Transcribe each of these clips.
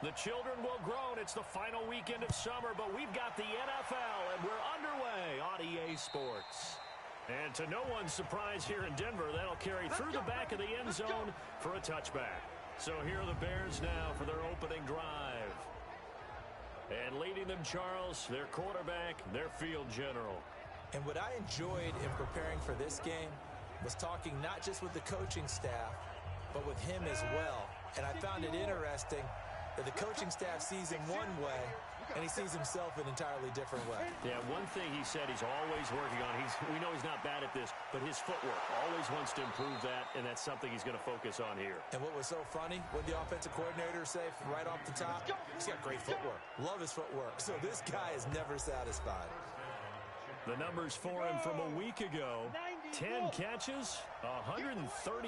The children will groan. It's the final weekend of summer, but we've got the NFL, and we're underway on EA Sports. And to no one's surprise here in Denver, that'll carry through the back of the end zone for a touchback. So here are the Bears now for their opening drive. And leading them, Charles, their quarterback, their field general. And what I enjoyed in preparing for this game was talking not just with the coaching staff, but with him as well. And I found it interesting that the coaching staff sees him one way, and he sees himself an entirely different way. Yeah, one thing he said he's always working on, we know he's not bad at this, but his footwork, always wants to improve that, and that's something he's going to focus on here. And what was so funny, what the offensive coordinator say right off the top, he's got great footwork. Love his footwork. So this guy is never satisfied. The numbers for him from a week ago, 10 catches, 130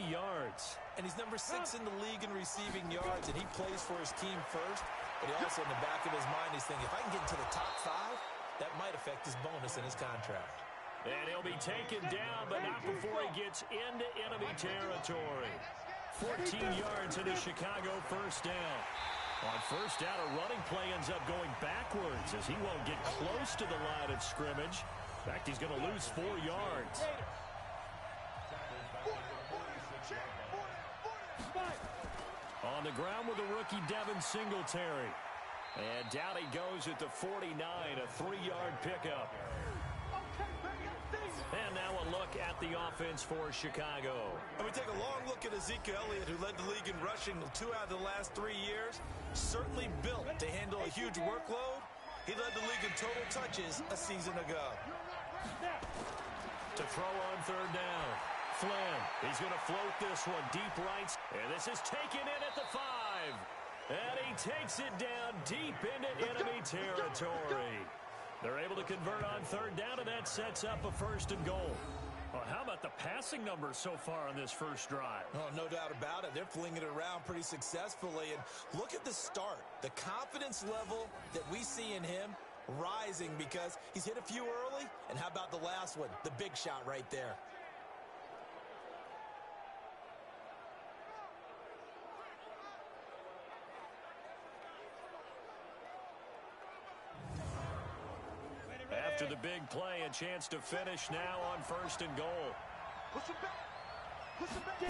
yards. And he's number 6 in the league in receiving yards, and he plays for his team first. But he also, in the back of his mind, he's thinking, if I can get into the top 5, that might affect his bonus in his contract. And he'll be taken down, but not before he gets into enemy territory. 14 yards in a Chicago first down. On first down, a running play ends up going backwards as he won't get close to the line of scrimmage. In fact, he's going to lose 4 yards. On the ground with the rookie Devin Singletary. And down he goes at the 49, a 3-yard pickup. And now a look at the offense for Chicago. And we take a long look at Ezekiel Elliott, who led the league in rushing 2 out of the last 3 years. Certainly built to handle a huge workload. He led the league in total touches a season ago. To throw on third down. Flynn, he's going to float this one deep right. And this is taken in at the 5. And he takes it down deep into enemy territory. They're able to convert on third down, and that sets up a 1st and goal. Well, how about the passing numbers so far on this first drive? Oh, no doubt about it. They're flinging it around pretty successfully. And look at the start. The confidence level that we see in him rising because he's hit a few early. And how about the last one? The big shot right there. After the big play, a chance to finish now on 1st and goal. Push him back. Push him back.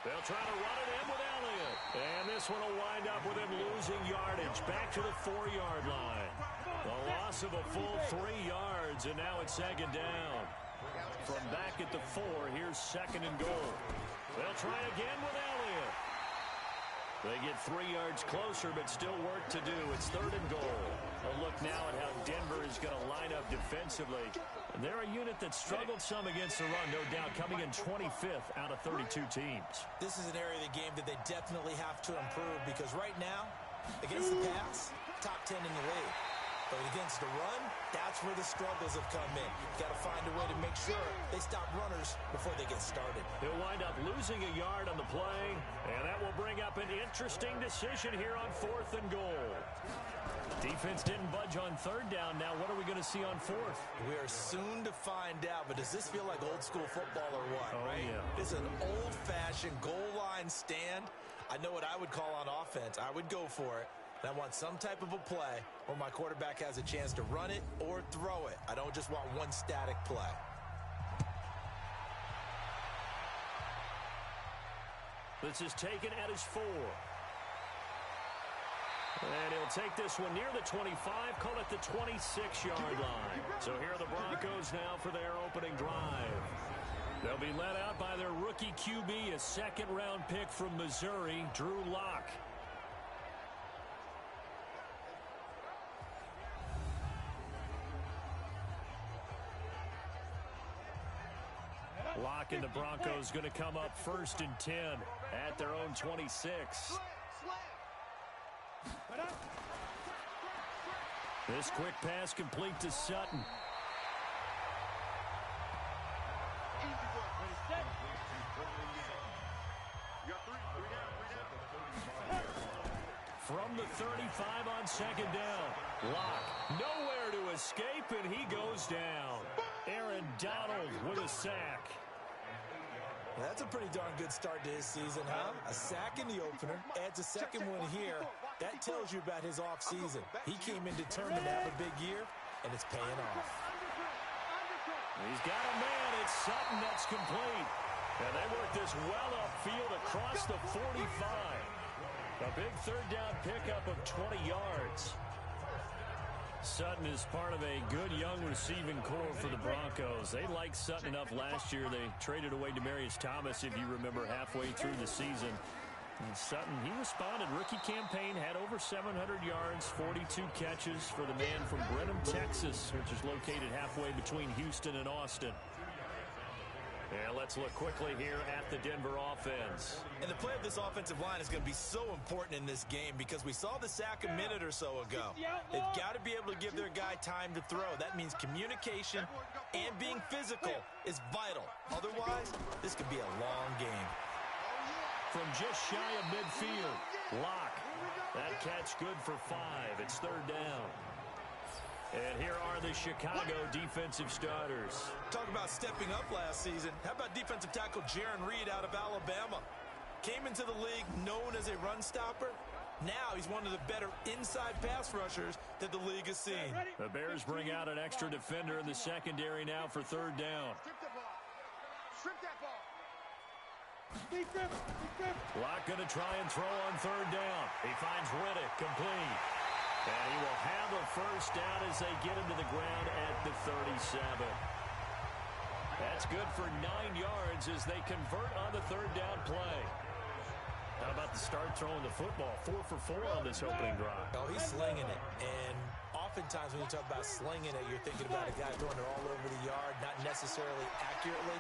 They'll try to run it in with Elliott. And this one will wind up with him losing yardage back to the 4-yard line. The loss of a full 3 yards, and now it's 2nd down. From back at the 4, here's 2nd and goal. They'll try again with Elliott. They get 3 yards closer, but still work to do. It's 3rd and goal. A look now at how Denver is going to line up defensively. And they're a unit that struggled some against the run, no doubt, coming in 25th out of 32 teams. This is an area of the game that they definitely have to improve because right now, against the pass, top 10 in the league. But against the run, that's where the struggles have come in. Got to find a way to make sure they stop runners before they get started. He'll wind up losing a yard on the play, and that will bring up an interesting decision here on 4th and goal. Defense didn't budge on 3rd down. Now what are we going to see on 4th? We are soon to find out, but does this feel like old school football or what? Oh, right? Yeah. It's an old-fashioned goal line stand. I know what I would call on offense. I would go for it. And I want some type of a play where my quarterback has a chance to run it or throw it. I don't just want one static play. This is taken at his 4. And he'll take this one near the 25, call it the 26-yard line. So here are the Broncos now for their opening drive. They'll be led out by their rookie QB, a 2nd-round pick from Missouri, Drew Lock. Lock and the Broncos going to come up 1st and 10 at their own 26. This quick pass complete to Sutton. From the 35 on 2nd down. Lock nowhere to escape, and he goes down. Aaron Donald with a sack. That's a pretty darn good start to his season, huh? A sack in the opener, adds a 2nd one here. That tells you about his offseason. He came in determined to have a big year, and it's paying off. He's got a man. It's Sutton that's complete. And they work this well upfield across the 45. A big third down pickup of 20 yards. Sutton is part of a good young receiving core for the Broncos. They liked Sutton enough last year. They traded away Demaryius Thomas, if you remember, halfway through the season. And Sutton, he responded. Rookie campaign, had over 700 yards, 42 catches for the man from Brenham, Texas, which is located halfway between Houston and Austin. And let's look quickly here at the Denver offense. And the play of this offensive line is going to be so important in this game because we saw the sack a minute or so ago. They've got to be able to give their guy time to throw. That means communication and being physical is vital. Otherwise, this could be a long game. From just shy of midfield, Locke. That catch good for 5. It's third down. And here are the Chicago defensive starters. Talk about stepping up last season. How about defensive tackle Jaron Reed out of Alabama? Came into the league known as a run stopper. Now he's one of the better inside pass rushers that the league has seen. The Bears bring out an extra defender in the secondary now for third down. Strip that ball. Locke going to try and throw on third down. He finds Riddick complete. And he will have a first down as they get him to the ground at the 37. That's good for 9 yards as they convert on the third down play. How about the start throwing the football? 4 for 4 on this opening drive. Oh, he's slinging it. And oftentimes when you talk about slinging it, you're thinking about a guy throwing it all over the yard, not necessarily accurately.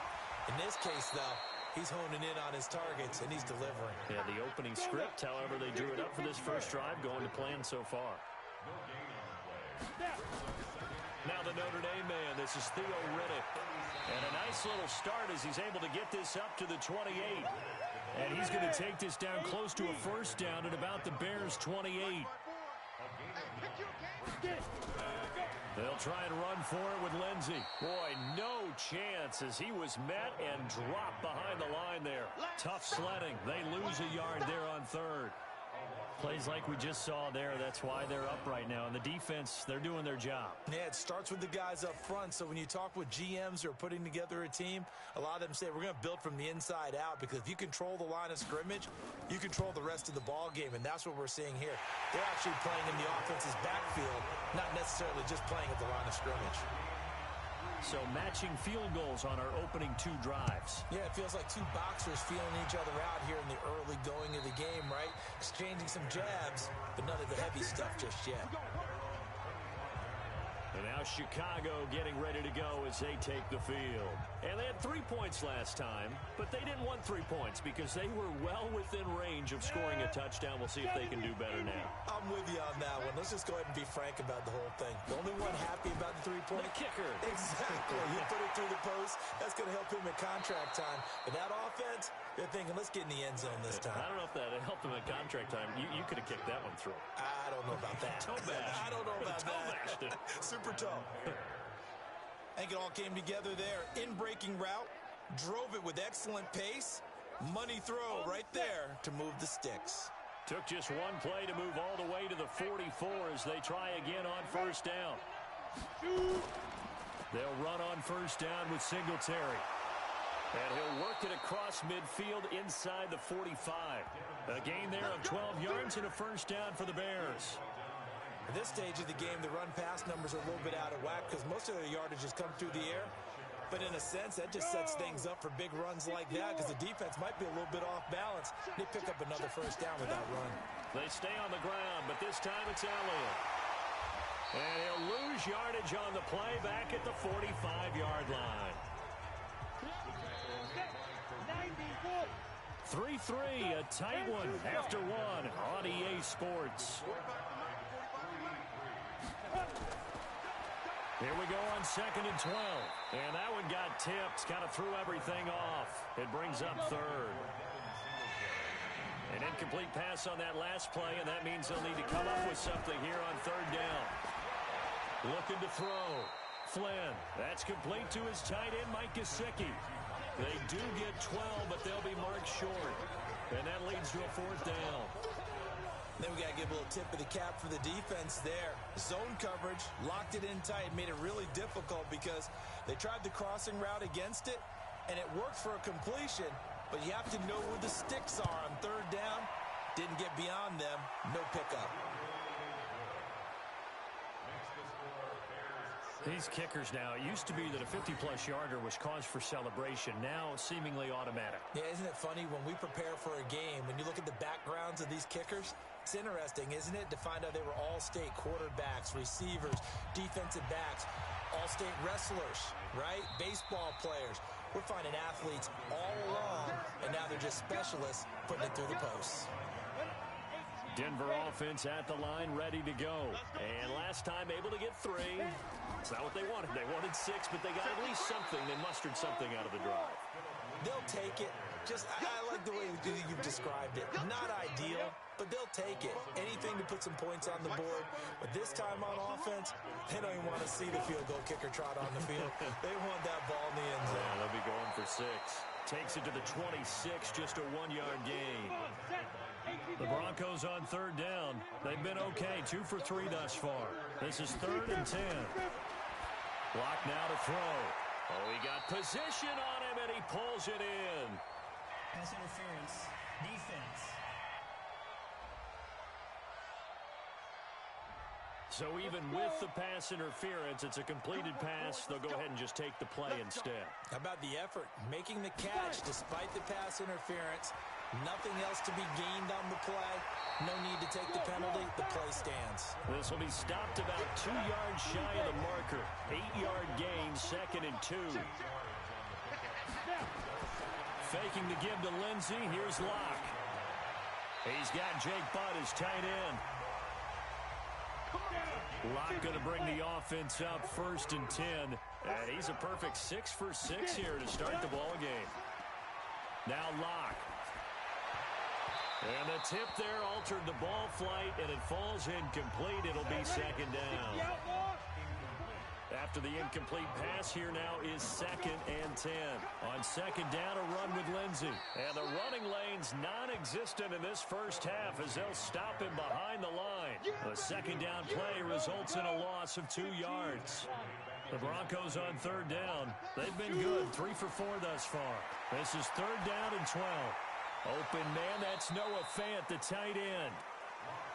In this case, though, he's honing in on his targets, and he's delivering. Yeah, the opening script, however, they drew it up for this first drive, going to plan so far. Now the Notre Dame man, this is Theo Riddick. And a nice little start as he's able to get this up to the 28. And he's going to take this down close to a first down at about the Bears' 28. They'll try and run for it with Lindsey. Boy, no chance as he was met and dropped behind the line there. Tough sledding. They lose a yard there on third. Plays like we just saw there. That's why they're up right now. And the defense, they're doing their job. Yeah, it starts with the guys up front. So when you talk with GMs who are putting together a team, a lot of them say we're going to build from the inside out because if you control the line of scrimmage, you control the rest of the ball game. And that's what we're seeing here. They're actually playing in the offense's backfield, not necessarily just playing at the line of scrimmage. So matching field goals on our opening 2 drives. Yeah, it feels like 2 boxers feeling each other out here in the early going of the game, right? Exchanging some jabs, but none of the heavy stuff just yet. And now Chicago getting ready to go as they take the field. And they had 3 points last time, but they didn't want 3 points because they were well within range of scoring a touchdown. We'll see if they can do better now. I'm with you on that one. Let's just go ahead and be frank about the whole thing. The only one happy about the 3-point? The kicker. Exactly. He put it through the post. That's going to help him at contract time. But that offense, they're thinking, let's get in the end zone this time. I don't know if that helped him at contract time. You could have kicked that one through. I don't know about that. Toe bash. I don't know about Toe that. bashed it. Super toe. I think it all came together there. In-breaking route. Drove it with excellent pace. Money throw right there to move the sticks. Took just one play to move all the way to the 44 as they try again on first down. They'll run on first down with Singletary. And he'll work it across midfield inside the 45. A gain there of 12 yards and a first down for the Bears. At this stage of the game, the run-pass numbers are a little bit out of whack because most of their yardage has come through the air. But in a sense, that just sets things up for big runs like that because the defense might be a little bit off balance. They pick up another first down with that run. They stay on the ground, but this time it's Elliott. And he'll lose yardage on the play back at the 45-yard line. 3-3, a tight one after one on EA Sports. Here we go on 2nd and 12. And that one got tipped, kind of threw everything off. It brings up third. An incomplete pass on that last play, and that means they'll need to come up with something here on third down. Looking to throw. Flynn, that's complete to his tight end, Mike Gesicki. They do get 12, but they'll be marked short. And that leads to a 4th down. Then we got to give a little tip of the cap for the defense there. Zone coverage, locked it in tight, made it really difficult because they tried the crossing route against it, and it worked for a completion, but you have to know where the sticks are on third down. Didn't get beyond them, no pickup. These kickers now, it used to be that a 50-plus yarder was cause for celebration. Now, seemingly automatic. Yeah, isn't it funny when we prepare for a game, when you look at the backgrounds of these kickers, it's interesting, isn't it, to find out they were all-state quarterbacks, receivers, defensive backs, all-state wrestlers, right? Baseball players. We're finding athletes all along, and now they're just specialists putting it through the posts. Denver offense at the line, ready to go. And last time able to get 3. It's not what they wanted. They wanted 6, but they got at least something. They mustered something out of the drive. They'll take it. I like the way you've described it. Not ideal, but they'll take it. Anything to put some points on the board. But this time on offense, they don't even want to see the field goal kicker trot on the field. They want that ball in the end zone. Yeah, they'll be going for 6. Takes it to the 26, just a 1-yard gain. The Broncos on third down. They've been okay, 2 for 3 thus far. This is 3rd and 10. Block now to throw. Oh, he got position on him, and he pulls it in. Pass interference. Defense. So even with the pass interference, it's a completed pass. They'll go ahead and just take the play instead. How about the effort? Making the catch despite the pass interference. Nothing else to be gained on the play. No need to take the penalty. The play stands. This will be stopped about 2 yards shy of the marker. 8-yard gain, 2nd and 2. Faking the give to Lindsey. Here's Locke. He's got Jake Butt as tight end. Locke going to bring the offense up 1st and 10. And he's a perfect 6 for 6 here to start the ball game. Now Locke. And the tip there altered the ball flight, and it falls incomplete. It'll be 2nd down. After the incomplete pass, here now is 2nd and 10. On 2nd down, a run with Lindsey. And the running lane's non-existent in this first half as they'll stop him behind the line. The 2nd down play results in a loss of 2 yards. The Broncos on 3rd down. They've been good, 3 for 4 thus far. This is 3rd down and 12. Open man, that's Noah Fant, the tight end.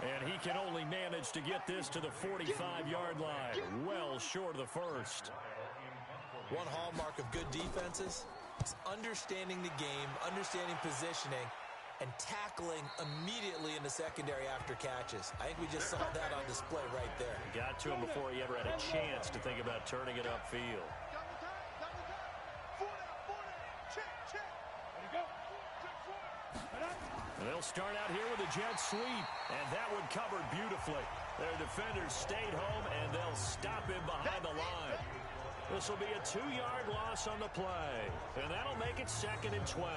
And he can only manage to get this to the 45-yard line, well short of the first. One hallmark of good defenses is understanding the game, understanding positioning, and tackling immediately in the secondary after catches. I think we just saw that on display right there. Got to him before he ever had a chance to think about turning it upfield. And they'll start out here with a jet sweep, and that one covered beautifully. Their defenders stayed home, and they'll stop him behind the line. This will be a 2-yard loss on the play, and that'll make it 2nd and 12.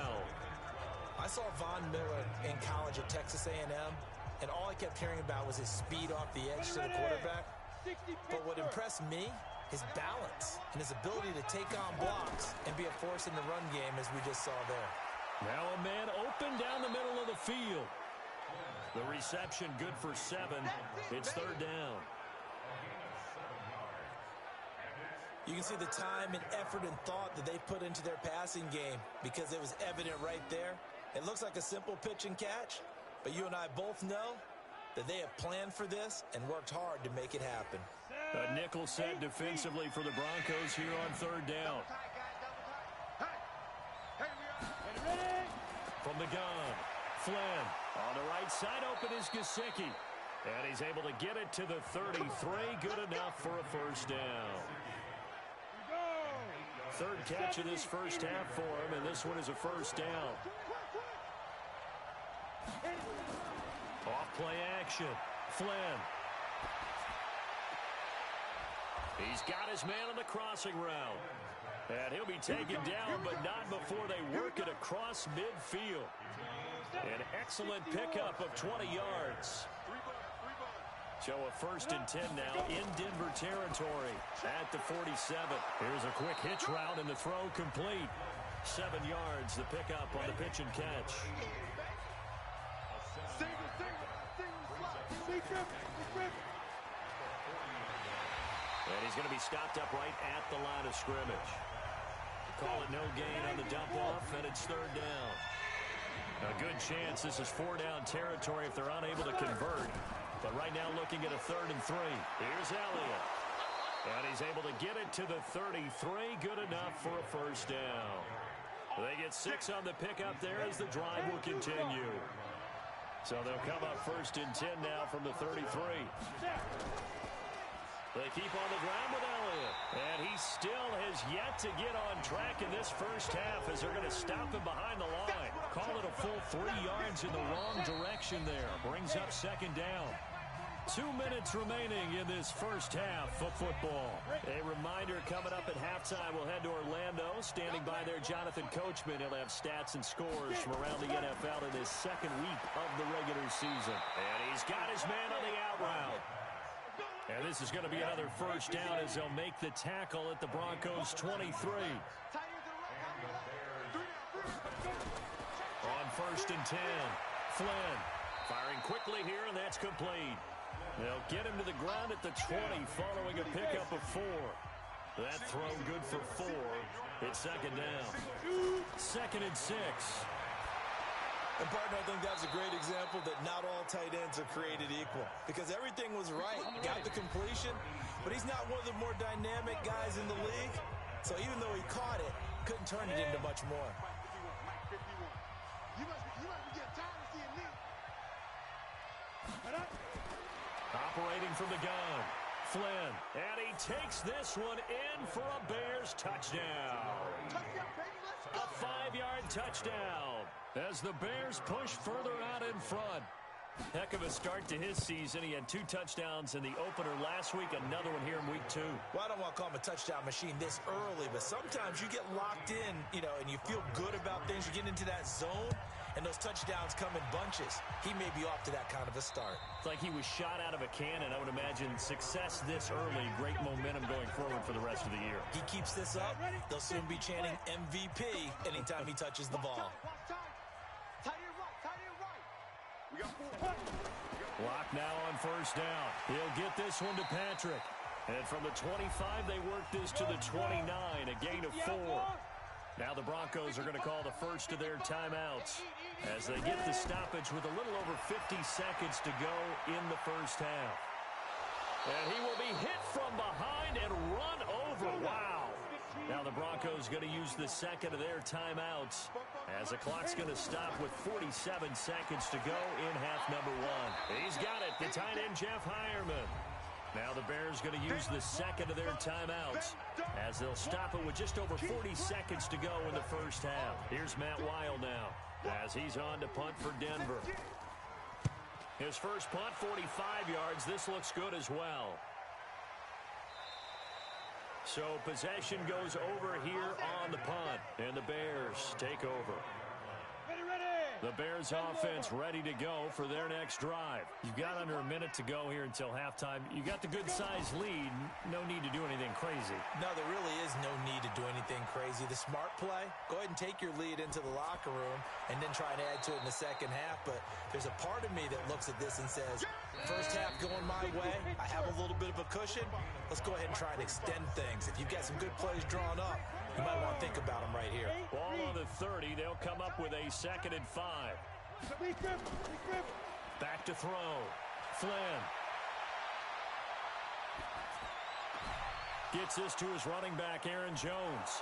I saw Von Miller in college at Texas A&M, and all I kept hearing about was his speed off the edge to the quarterback. But what impressed me, his balance and his ability to take on blocks and be a force in the run game, as we just saw there. Now a man open down the middle of the field. The reception good for 7. It's 3rd down. You can see the time and effort and thought that they put into their passing game because it was evident right there. It looks like a simple pitch and catch, but you and I both know that they have planned for this and worked hard to make it happen. A nickel set defensively for the Broncos here on 3rd down. From the gun, Flynn. On the right side, open is Gesicki. And he's able to get it to the 33. Good enough for a 1st down. 3rd catch of this first half for him, and this one is a 1st down. Off play action. Flynn. He's got his man on the crossing route. And he'll be taken down, but not before they work it across midfield. An excellent pickup of 20 yards. So a 1st and 10 now in Denver territory at the 47. Here's a quick hitch route, and the throw complete. 7 yards, the pickup on the pitch and catch. And he's going to be stopped up right at the line of scrimmage. Call it no gain on the dump-off, and it's third down. A good chance this is four-down territory if they're unable to convert. But right now looking at a 3rd and 3. Here's Elliott. And he's able to get it to the 33. Good enough for a first down. They get 6 on the pickup there as the drive will continue. So they'll come up 1st and 10 now from the 33. They keep on the ground with Elliott. And he still has yet to get on track in this first half as they're going to stop him behind the line. Call it a full 3 yards in the wrong direction there. Brings up 2nd down. 2 minutes remaining in this first half of football. A reminder coming up at halftime, we'll head to Orlando. Standing by there, Jonathan Coachman. He'll have stats and scores from around the NFL in his 2nd week of the regular season. And he's got his man on the out route. And this is going to be another first down as they'll make the tackle at the Broncos' 23. On 1st and 10, Flynn firing quickly here, and that's complete. They'll get him to the ground at the 20 following a pickup of 4. That throw good for 4. It's 2nd down. 2nd and 6. And, partner, I think that's a great example that not all tight ends are created equal. Because everything was right. Got the completion, but he's not one of the more dynamic guys in the league. So even though he caught it, couldn't turn it into much more. You must be getting tired of seeing me. Operating from the gun, Flynn. And he takes this one in for a Bears touchdown. A 5-yard touchdown as the Bears push further out in front. Heck of a start to his season. He had 2 touchdowns in the opener last week, another one here in week 2. Well, I don't want to call him a touchdown machine this early, but sometimes you get locked in, and you feel good about things. You get into that zone, and those touchdowns come in bunches. He may be off to that kind of a start. It's like he was shot out of a cannon. I would imagine success this early, great momentum going forward for the rest of the year. He keeps this up, they'll soon be chanting MVP anytime he touches the ball. Clock now on 1st down. He'll get this one to Patrick. And from the 25, they work this to the 29, a gain of 4. Now the Broncos are going to call the first of their timeouts as they get the stoppage with a little over 50 seconds to go in the first half. And he will be hit from behind and run over. Wow. Now the Broncos going to use the 2nd of their timeouts as the clock's going to stop with 47 seconds to go in half number 1. He's got it, the tight end Jeff Heuerman. Now the Bears going to use the 2nd of their timeouts as they'll stop it with just over 40 seconds to go in the first half. Here's Matt Weil now as he's on to punt for Denver. His first punt, 45 yards. This looks good as well. So possession goes over here on the punt, and the Bears take over. The Bears offense ready to go for their next drive. You've got under a minute to go here until halftime. You got the good-sized lead. No need to do anything crazy. No, there really is no need to do anything crazy. The smart play, go ahead and take your lead into the locker room and then try and add to it in the second half. But there's a part of me that looks at this and says, first half going my way, I have a little bit of a cushion. Let's go ahead and try and extend things. If you've got some good plays drawn up, you might want to think about them right here. Ball on the 30. They'll come up with a 2nd and 5. Back to throw. Flynn. Gets this to his running back, Aaron Jones.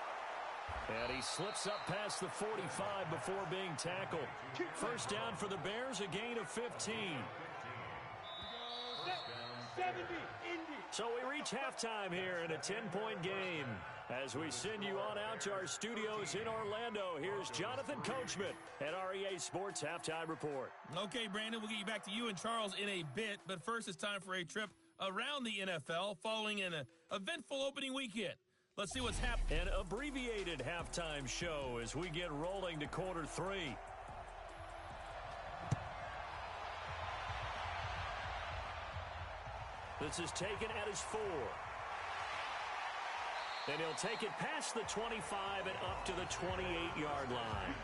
And he slips up past the 45 before being tackled. First down for the Bears, a gain of 15. So we reach halftime here in a 10-point game. As we send you on out to our studios in Orlando, here's Jonathan Coachman at REA Sports Halftime Report. Okay, Brandon, we'll get you back to you and Charles in a bit. But first, it's time for a trip around the NFL following an eventful opening weekend. Let's see what's happening. An abbreviated halftime show as we get rolling to quarter 3. This is taken at his 4. And he'll take it past the 25 and up to the 28-yard line.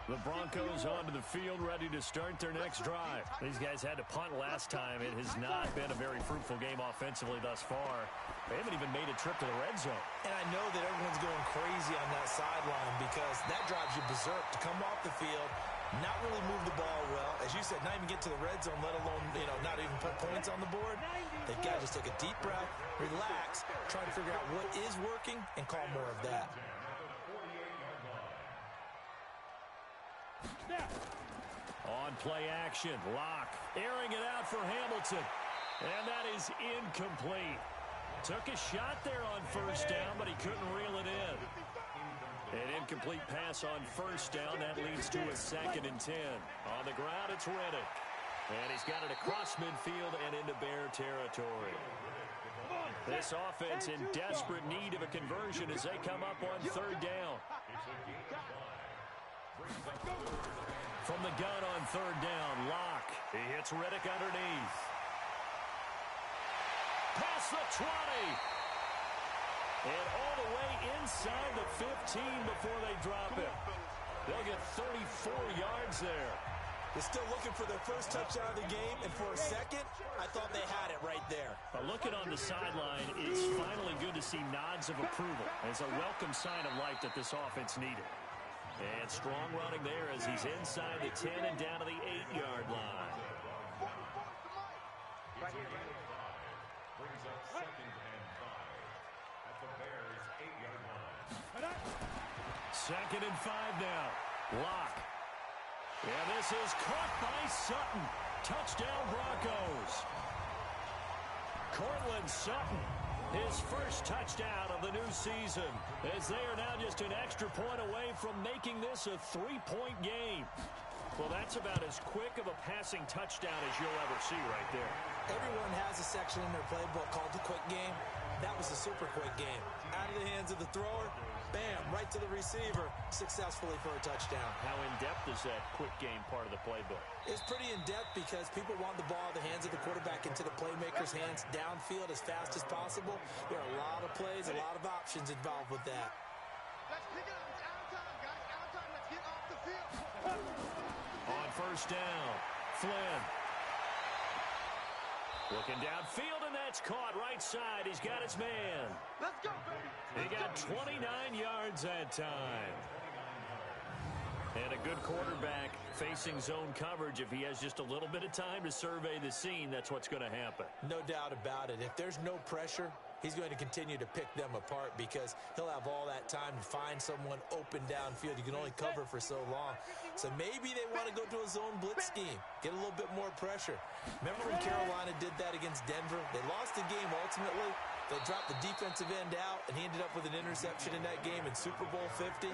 The Broncos onto the field, ready to start their next drive. These guys had to punt last time. It has not been a very fruitful game offensively thus far. They haven't even made a trip to the red zone. And I know that everyone's going crazy on that sideline because that drives you berserk to come off the field, not really move the ball well. As you said, not even get to the red zone, let alone, not even put points on the board. They've got to just take a deep breath, relax, try to figure out what is working, and call more of that. On play action, Locke airing it out for Hamilton. And that is incomplete. Took a shot there on first down, but he couldn't reel it in. An incomplete pass on first down. That leads to a 2nd and 10. On the ground, it's Reddick. And he's got it across midfield and into Bear territory. This offense in desperate need of a conversion as they come up on 3rd down. From the gun on 3rd down, Locke. He hits Reddick underneath. Past the 20. And all the way inside the 15 before they drop it. They'll get 34 yards there. They're still looking for their first touchdown of the game, and for a second, I thought they had it right there. Looking on the sideline, it's finally good to see nods of approval. It's a welcome sign of life that this offense needed. And strong running there as he's inside the 10 and down to the 8-yard line. Brings up 2nd and 5 at the Bears' 8-yard line. 2nd and 5 now. Locke. And this is caught by Sutton. Touchdown Broncos. Cortland Sutton. His first touchdown of the new season, as they are now just an extra point away from making this a 3-point game. Well, that's about as quick of a passing touchdown as you'll ever see right there. Everyone has a section in their playbook called the quick game. That was a super quick game. Out of the hands of the thrower, bam, right to the receiver, successfully for a touchdown. How in-depth is that quick game part of the playbook? It's pretty in-depth because people want the ball in the hands of the quarterback into the playmaker's hands downfield as fast as possible. There are a lot of plays, a lot of options involved with that. Let's pick it up. It's out of time, guys. Out of time. Let's get off the field. On first down, Flynn. Looking downfield, and that's caught right side. He's got his man. Let's go, baby. He got 29 yards that time. And a good quarterback facing zone coverage. If he has just a little bit of time to survey the scene, that's what's going to happen. No doubt about it. If there's no pressure, he's going to continue to pick them apart because he'll have all that time to find someone open downfield. You can only cover for so long. So maybe they want to go to a zone blitz scheme, get a little bit more pressure. Remember when Carolina did that against Denver? They lost the game ultimately. They dropped the defensive end out, and he ended up with an interception in that game in Super Bowl 50.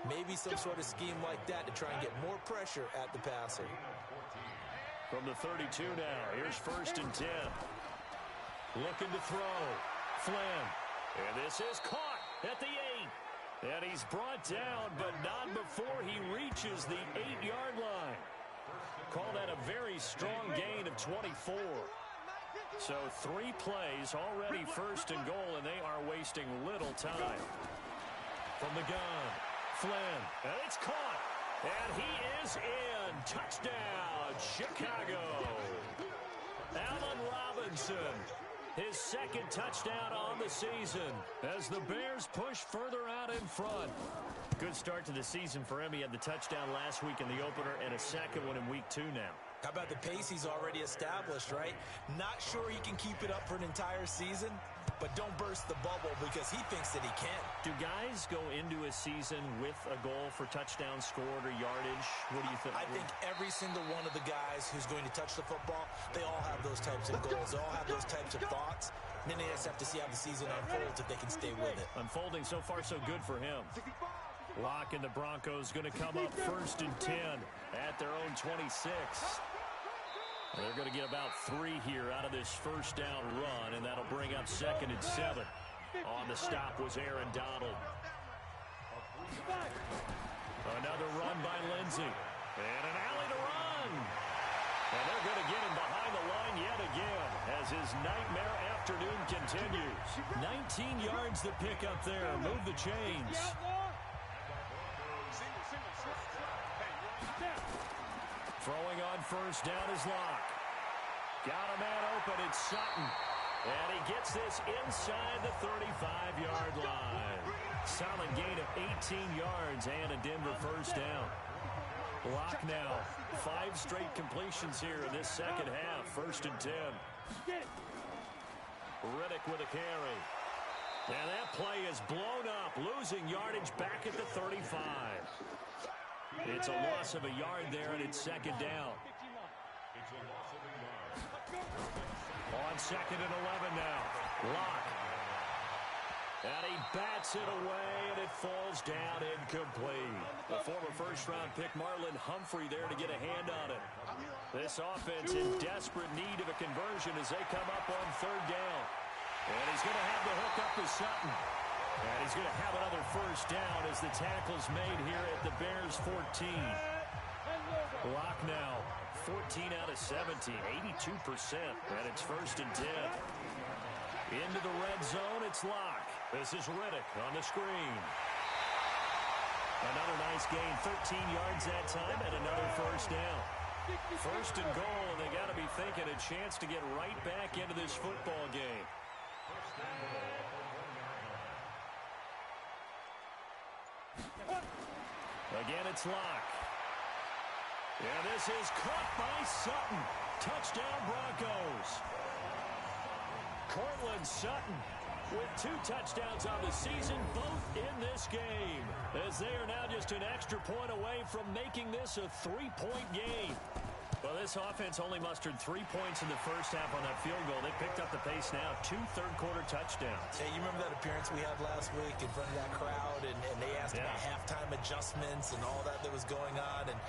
Maybe some sort of scheme like that to try and get more pressure at the passer. From the 32 now, here's 1st and 10. Looking to throw. Flynn. And this is caught at the 8. And he's brought down, but not before he reaches the 8-yard line. Call that a very strong gain of 24. So 3 plays, already 1st and goal, and they are wasting little time. From the gun, Flynn, and it's caught, and he is in. Touchdown, Chicago. Allen Robinson, his 2nd touchdown on the season as the Bears push further out in front. Good start to the season for him. He had the touchdown last week in the opener and a 2nd one in week 2 now. How about the pace he's already established, right? Not sure he can keep it up for an entire season, but don't burst the bubble because he thinks that he can. Do guys go into a season with a goal for touchdowns scored or yardage? What do you think? I think every single one of the guys who's going to touch the football, they all have those types of goals. They all have those types of thoughts. And then they just have to see how the season unfolds if they can stay with it. Unfolding so far so good for him. Locke and the Broncos going to come up 1st and 10 at their own 26. They're going to get about 3 here out of this first down run, and that'll bring up 2nd and 7. On the stop was Aaron Donald. Another run by Lindsey. And an alley to run. And they're going to get him behind the line yet again as his nightmare afternoon continues. 19 yards to pick up there. Move the chains. first down is Locke. Got a man open, it's Sutton. And he gets this inside the 35-yard line. Solid gain of 18 yards and a Denver first down. Locke now. 5 straight completions here in this second half. First and 10. Riddick with a carry. And that play is blown up. Losing yardage back at the 35. It's a loss of a yard there, and it's second down. On second and 11 now. Locke. And he bats it away, and it falls down incomplete. The former first-round pick Marlon Humphrey there to get a hand on it. This offense in desperate need of a conversion as they come up on third down. And he's going to have the hook up to Sutton. And he's going to have another first down as the tackle's made here at the Bears 14. Locke now, 14 out of 17, 82%. And it's first and 10. Into the red zone, it's Locke. This is Riddick on the screen. Another nice gain, 13 yards that time, and another first down. First and goal, and they got to be thinking a chance to get right back into this football game. Again, it's Locke. And this is caught by Sutton. Touchdown, Broncos. Cortland Sutton with 2 touchdowns on the season, both in this game, as they are now just an extra point away from making this a 3-point game. Well, this offense only mustered 3 points in the first half on that field goal. They picked up the pace now, 2 third-quarter touchdowns. Hey, you remember that appearance we had last week in front of that crowd, and they asked about halftime adjustments and all that was going on, and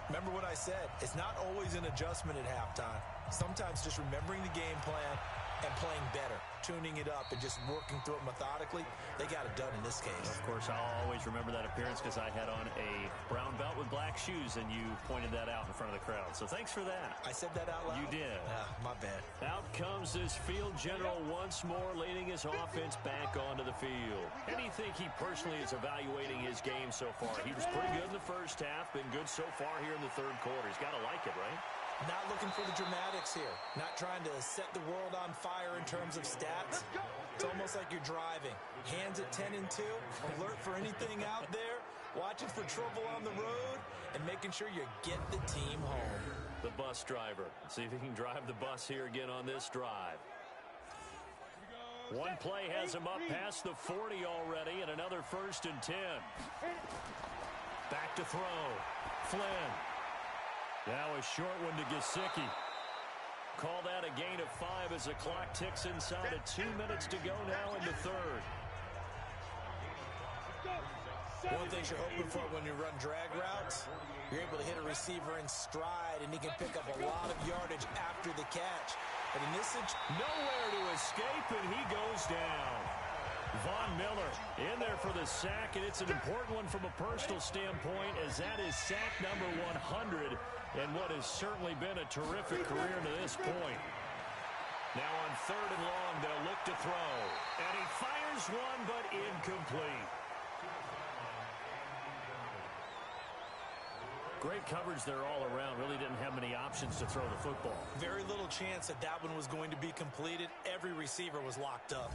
remember what I said, it's not always an adjustment at halftime. Sometimes just remembering the game plan and playing better, tuning it up and just working through it methodically. They got it done in this case. Of course, I'll always remember that appearance because I had on a brown belt with black shoes, and you pointed that out in front of the crowd. So thanks for that. I said that out loud? You did. My bad. Out comes this field general once more, leading his offense back onto the field. And you think he personally is evaluating his game so far? He was pretty good in the first half, been good so far here in the third quarter. He's got to like it, right? Not looking for the dramatics here. Not trying to set the world on fire in terms of stats. It's almost like you're driving. Hands at 10 and 2, alert for anything out there, watching for trouble on the road, and making sure you get the team home. The bus driver. See if he can drive the bus here again on this drive. One play has him up past the 40 already, and another first and 10. Back to throw. Flynn. Now a short one to Gesicki. Call that a gain of 5 as the clock ticks inside of 2 minutes to go now in the third. One thing you're hoping for when you run drag routes, you're able to hit a receiver in stride, and he can pick up a lot of yardage after the catch. But in this situation, nowhere to escape, and he goes down. Von Miller in there for the sack, and it's an important one from a personal standpoint, as that is sack number 100 in what has certainly been a terrific career to this point. Now on third and long, they'll look to throw. And he fires one, but incomplete. Great coverage there all around. Really didn't have many options to throw the football. Very little chance that that one was going to be completed. Every receiver was locked up.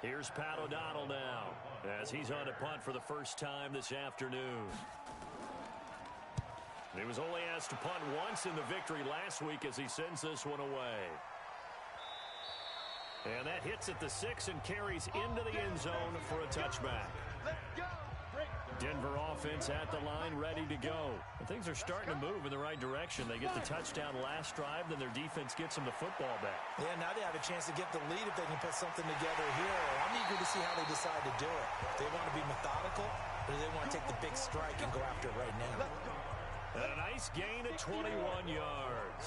Here's Pat O'Donnell now, as he's on to punt for the first time this afternoon. He was only asked to punt once in the victory last week as he sends this one away. And that hits at the 6 and carries into the end zone for a touchback. Denver offense at the line, ready to go. And things are starting to move in the right direction. They get the touchdown last drive, then their defense gets them the football back. Yeah, now they have a chance to get the lead if they can put something together here. I'm eager to see how they decide to do it. They want to be methodical, or do they want to take the big strike and go after it right now? And a nice gain of 21 yards.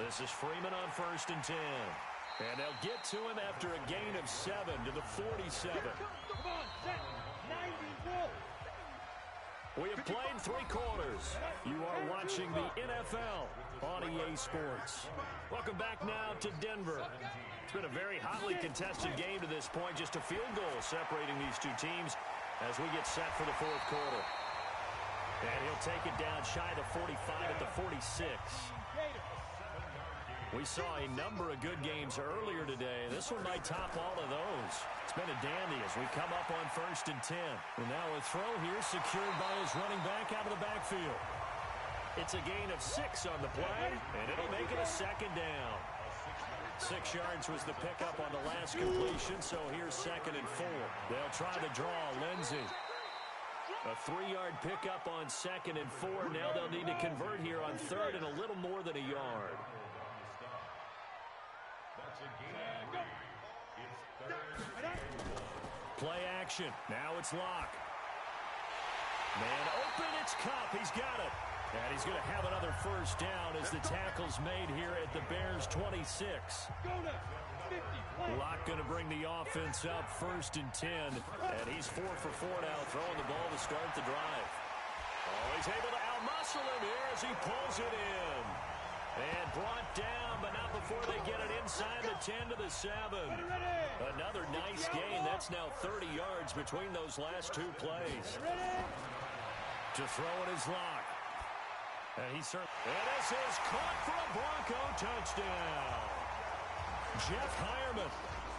This is Freeman on first and 10. And they'll get to him after a gain of 7 to the 47. We have played 3 quarters. You are watching the NFL on EA Sports. Welcome back now to Denver. It's been a very hotly contested game to this point. Just a field goal separating these two teams. as we get set for the fourth quarter. And he'll take it down shy of the 45 at the 46. We saw a number of good games earlier today. This one might top all of those. It's been a dandy as we come up on 1st and 10. And now a throw here secured by his running back out of the backfield. It's a gain of 6 on the play, and it'll make it a second down. 6 yards was the pickup on the last completion, so here's 2nd and 4. They'll try to draw Lindsey. A 3-yard pickup on 2nd and 4. Now they'll need to convert here on 3rd and a little more than a yard. Play action. Now it's Locke. Man open, it's Cup. He's got it. And he's going to have another first down as the tackle's made here at the Bears' 26. Locke going to bring the offense up 1st and 10. And he's 4 for 4 now, throwing the ball to start the drive. Oh, he's able to outmuscle him here as he pulls it in. And brought down, but not before they get it inside the 10 to the 7. Another nice gain. That's now 30 yards between those last 2 plays. To throw it is Locke. And this is caught for a Bronco touchdown. Jeff Hireman,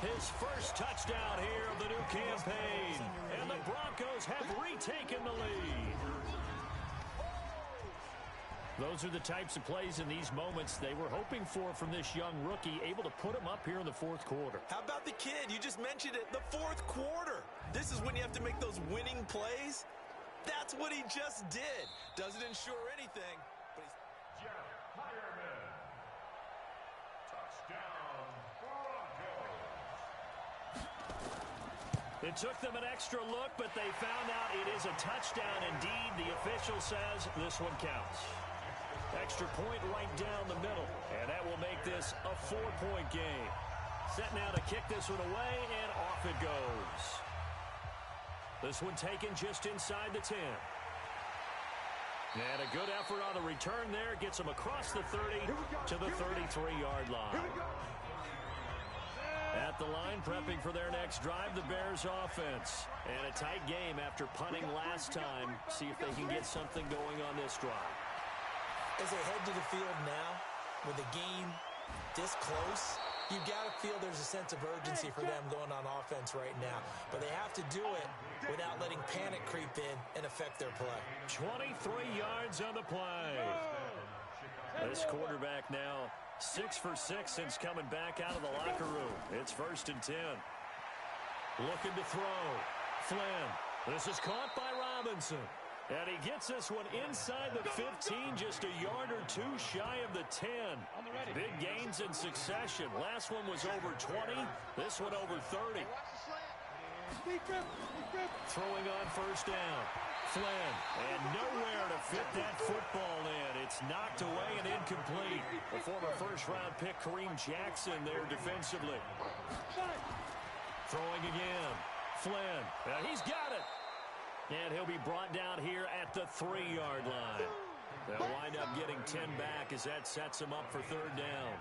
his first touchdown here of the new campaign. And the Broncos have retaken the lead. Those are the types of plays in these moments they were hoping for from this young rookie, able to put him up here in the fourth quarter. How about the kid? You just mentioned it, the fourth quarter. This is when you have to make those winning plays. That's what he just did. Doesn't ensure anything, but he's... Jeff Hireman. Touchdown, Broncos. It took them an extra look, but they found out it is a touchdown indeed. The official says this one counts. Extra point right down the middle, and that will make this a 4-point game. Set now to kick this one away, and off it goes. This one taken just inside the 10. And a good effort on the return there. Gets them across the 30 to the 33-yard line. At the line, prepping for their next drive, the Bears offense. And a tight game after punting last time. See if they can get something going on this drive. As they head to the field now, with the game this close, you've got to feel there's a sense of urgency for them going on offense right now. But they have to do it without letting panic creep in and affect their play. 23 yards on the play. This quarterback now 6 for 6 since coming back out of the locker room. It's 1st and 10. Looking to throw. Flynn. This is caught by Robinson. And he gets this one inside the 15, just a yard or 2 shy of the 10. Big gains in succession. Last one was over 20. This one over 30. Throwing on 1st down. Flynn, and nowhere to fit that football in. It's knocked away and incomplete. The former first-round pick, Kareem Jackson, there defensively. Throwing again. Flynn, he's got it. And he'll be brought down here at the 3-yard line. They'll wind up getting 10 back as that sets them up for 3rd down.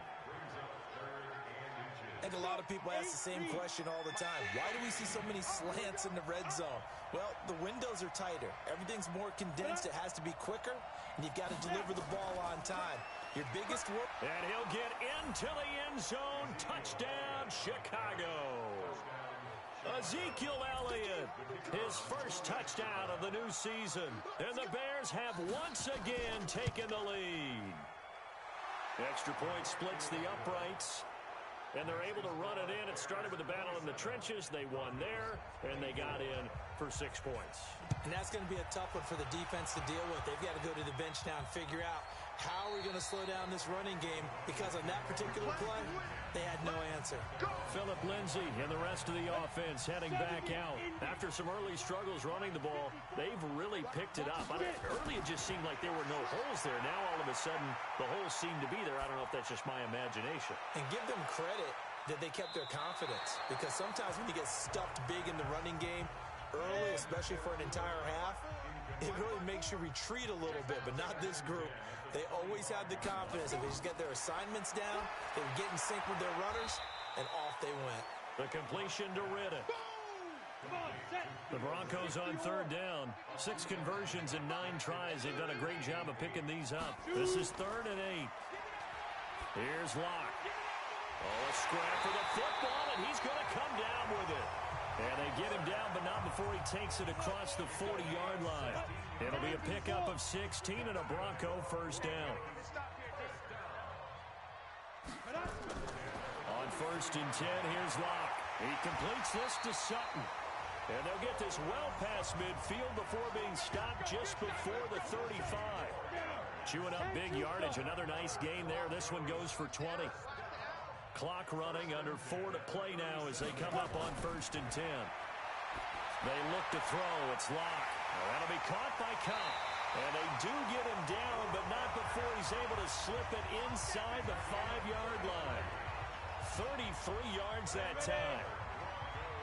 I think a lot of people ask the same question all the time. Why do we see so many slants in the red zone? Well, the windows are tighter. Everything's more condensed. It has to be quicker, and you've got to deliver the ball on time. Your biggest work. And he'll get into the end zone. Touchdown, Chicago. Ezekiel Elliott, his first touchdown of the new season. And the Bears have once again taken the lead. The extra point splits the uprights. And they're able to run it in. It started with a battle in the trenches. They won there, and they got in for 6 points. And that's going to be a tough one for the defense to deal with. They've got to go to the bench now and figure out how are we going to slow down this running game, because on that particular play, they had no answer. Phillip Lindsay and the rest of the offense heading back out. After some early struggles running the ball, they've really picked it up. Early it just seemed like there were no holes there. Now all of a sudden the holes seem to be there. I don't know if that's just my imagination. And give them credit that they kept their confidence, because sometimes when you get stuffed big in the running game early, especially for an entire half, it really makes you retreat a little bit, but not this group. They always had the confidence. If they just get their assignments down, they would get in sync with their runners, and off they went. The completion to Riddick. The Broncos on third down. 6 conversions and 9 tries. They've done a great job of picking these up. This is 3rd and 8. Here's Locke. Oh, a scrap for the football, and he's going to come down with it. And they get him down, but not before he takes it across the 40-yard line. It'll be a pickup of 16 and a Bronco first down. On 1st and 10, here's Locke. He completes this to Sutton. And they'll get this well past midfield before being stopped just before the 35. Chewing up big yardage. Another nice gain there. This one goes for 20. Clock running, under 4 to play now as they come up on 1st and 10. They look to throw. It's Locke. Well, that'll be caught by Cobb. And they do get him down, but not before he's able to slip it inside the 5-yard line. 33 yards that time.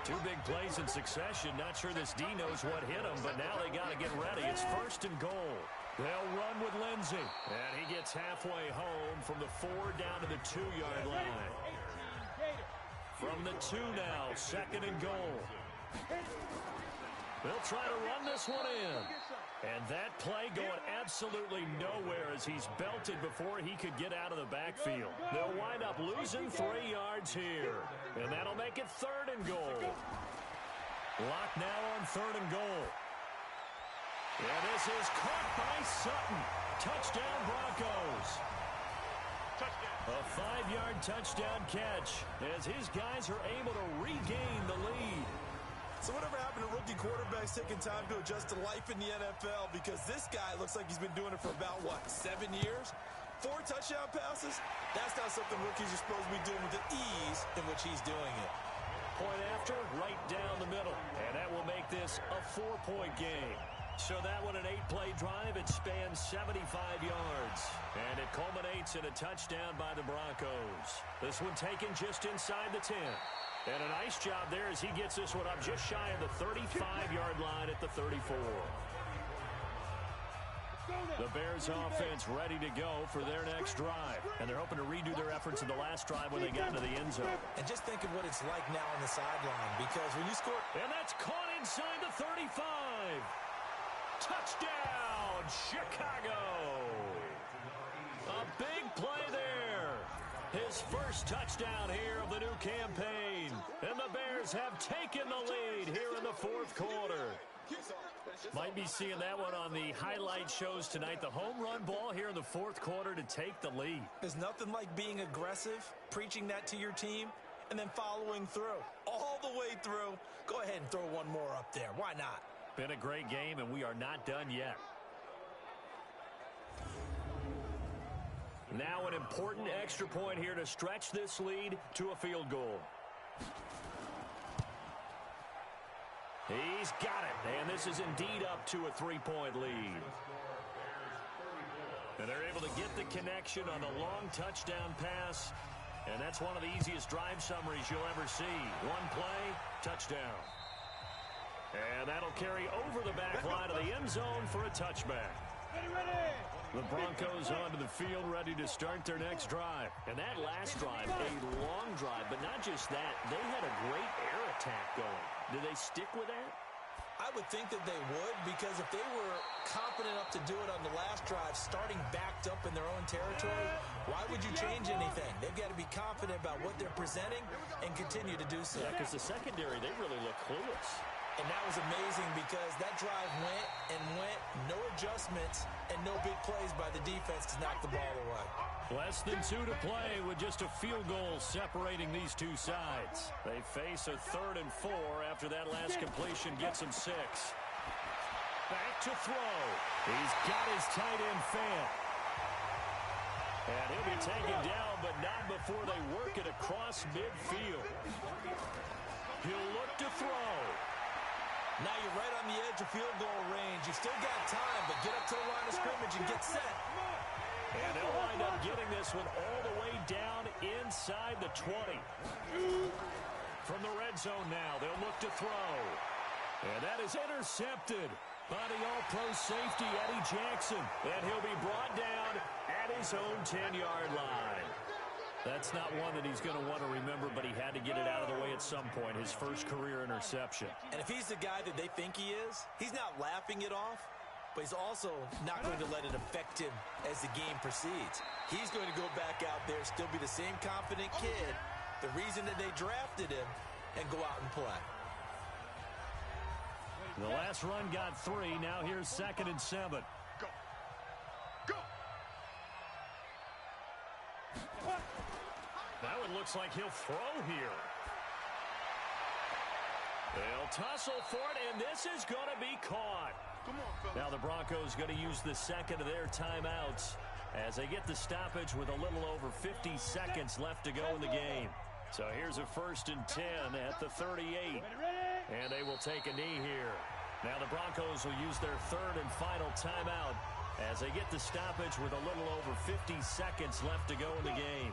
2 big plays in succession. Not sure this D knows what hit him, but now they got to get ready. It's 1st and goal. They'll run with Lindsey. And he gets halfway home from the 4 down to the 2-yard line. From the 2 now, 2nd and goal. They'll try to run this one in. And that play going absolutely nowhere as he's belted before he could get out of the backfield. They'll wind up losing 3 yards here. And that'll make it 3rd and goal. Locke now on 3rd and goal. And this is caught by Sutton. Touchdown Broncos. A 5-yard touchdown catch as his guys are able to regain the lead. So whatever happened to rookie quarterbacks taking time to adjust to life in the NFL? Because this guy looks like he's been doing it for about, 7 years? 4 touchdown passes? That's not something rookies are supposed to be doing with the ease in which he's doing it. Point after, right down the middle. And that will make this a 4-point game. So that one, an 8-play drive. It spans 75 yards. And it culminates in a touchdown by the Broncos. This one taken just inside the 10. And a nice job there as he gets this one up just shy of the 35-yard line at the 34. The Bears offense ready to go for their next drive. And they're hoping to redo their efforts in the last drive when they got into the end zone. And just think of what it's like now on the sideline, because when you score... And that's caught inside the 35. Touchdown, Chicago. A big play there. His first touchdown here of the new campaign. And the Bears have taken the lead here in the 4th quarter. Might be seeing that one on the highlight shows tonight. The home run ball here in the 4th quarter to take the lead. There's nothing like being aggressive, preaching that to your team, and then following through. All the way through. Go ahead and throw one more up there. Why not? Been a great game, and we are not done yet. Now an important extra point here to stretch this lead to a field goal. He's got it, and this is indeed up to a 3-point lead. And they're able to get the connection on the long touchdown pass, and that's one of the easiest drive summaries you'll ever see. One play, touchdown. And that'll carry over the back line of the end zone for a touchback. The Broncos onto the field ready to start their next drive. And that last drive, a long drive, but not just that. They had a great air attack going. Do they stick with that? I would think that they would, because if they were confident enough to do it on the last drive, starting backed up in their own territory, why would you change anything? They've got to be confident about what they're presenting and continue to do so. Yeah, because the secondary, they really look clueless. And that was amazing because that drive went and went, no adjustments, and no big plays by the defense to knock the ball away. Less than 2 to play with just a field goal separating these two sides. They face a 3rd and 4 after that last completion gets him 6. Back to throw. He's got his tight end fan. And he'll be taken down, but not before they work it across midfield. He'll look to throw. Now you're right on the edge of field goal range. You've still got time, but get up to the line of scrimmage and get set. And they'll wind up getting this one all the way down inside the 20. From the red zone now, they'll look to throw. And that is intercepted by the all-pro safety, Eddie Jackson. And he'll be brought down at his own 10-yard line. That's not one that he's going to want to remember, but he had to get it out of the way at some point, his first career interception. And if he's the guy that they think he is, he's not laughing it off, but he's also not going to let it affect him as the game proceeds. He's going to go back out there, still be the same confident kid, the reason that they drafted him, and go out and play. The last run got 3. Now here's 2nd and 7. Go. Go. That one looks like he'll throw here. They'll tussle for it, and this is going to be caught. Come on, fellas. Now the Broncos going to use the second of their timeouts as they get the stoppage with a little over 50 seconds left to go in the game. So here's a 1st and 10 at the 38. And they will take a knee here. Now the Broncos will use their 3rd and final timeout as they get the stoppage with a little over 50 seconds left to go in the game.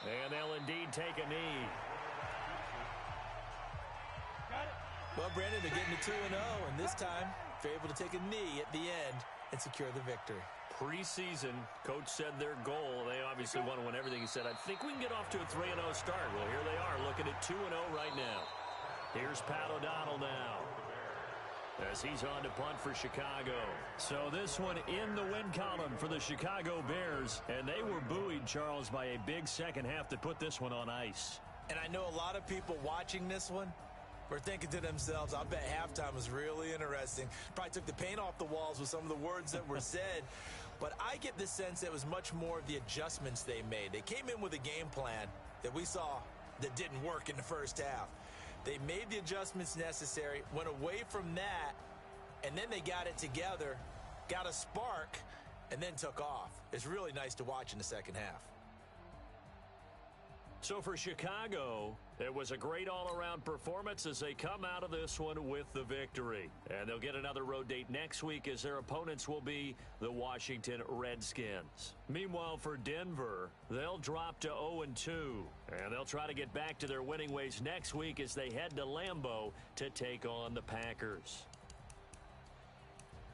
And they'll indeed take a knee. Well, Brandon, they're getting to 2-0, and this time they're able to take a knee at the end and secure the victory. Preseason, coach said their goal, they obviously want to win everything. He said, I think we can get off to a 3-0 start. Well, here they are looking at 2-0 right now. Here's Pat O'Donnell now as he's on to punt for Chicago. So this one in the win column for the Chicago Bears, and they were buoyed, Charles, by a big second half to put this one on ice. And I know a lot of people watching this one were thinking to themselves, I bet halftime was really interesting. Probably took the paint off the walls with some of the words that were said. But I get the sense it was much more of the adjustments they made. They came in with a game plan that we saw that didn't work in the first half. They made the adjustments necessary, went away from that, and then they got it together, got a spark, and then took off. It's really nice to watch in the second half. So for Chicago, it was a great all-around performance as they come out of this one with the victory. And they'll get another road date next week as their opponents will be the Washington Redskins. Meanwhile, for Denver, they'll drop to 0-2. And they'll try to get back to their winning ways next week as they head to Lambeau to take on the Packers.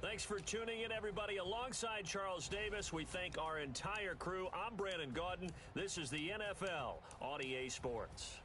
Thanks for tuning in, everybody. Alongside Charles Davis, we thank our entire crew. I'm Brandon Gaudin. This is the NFL on EA Sports.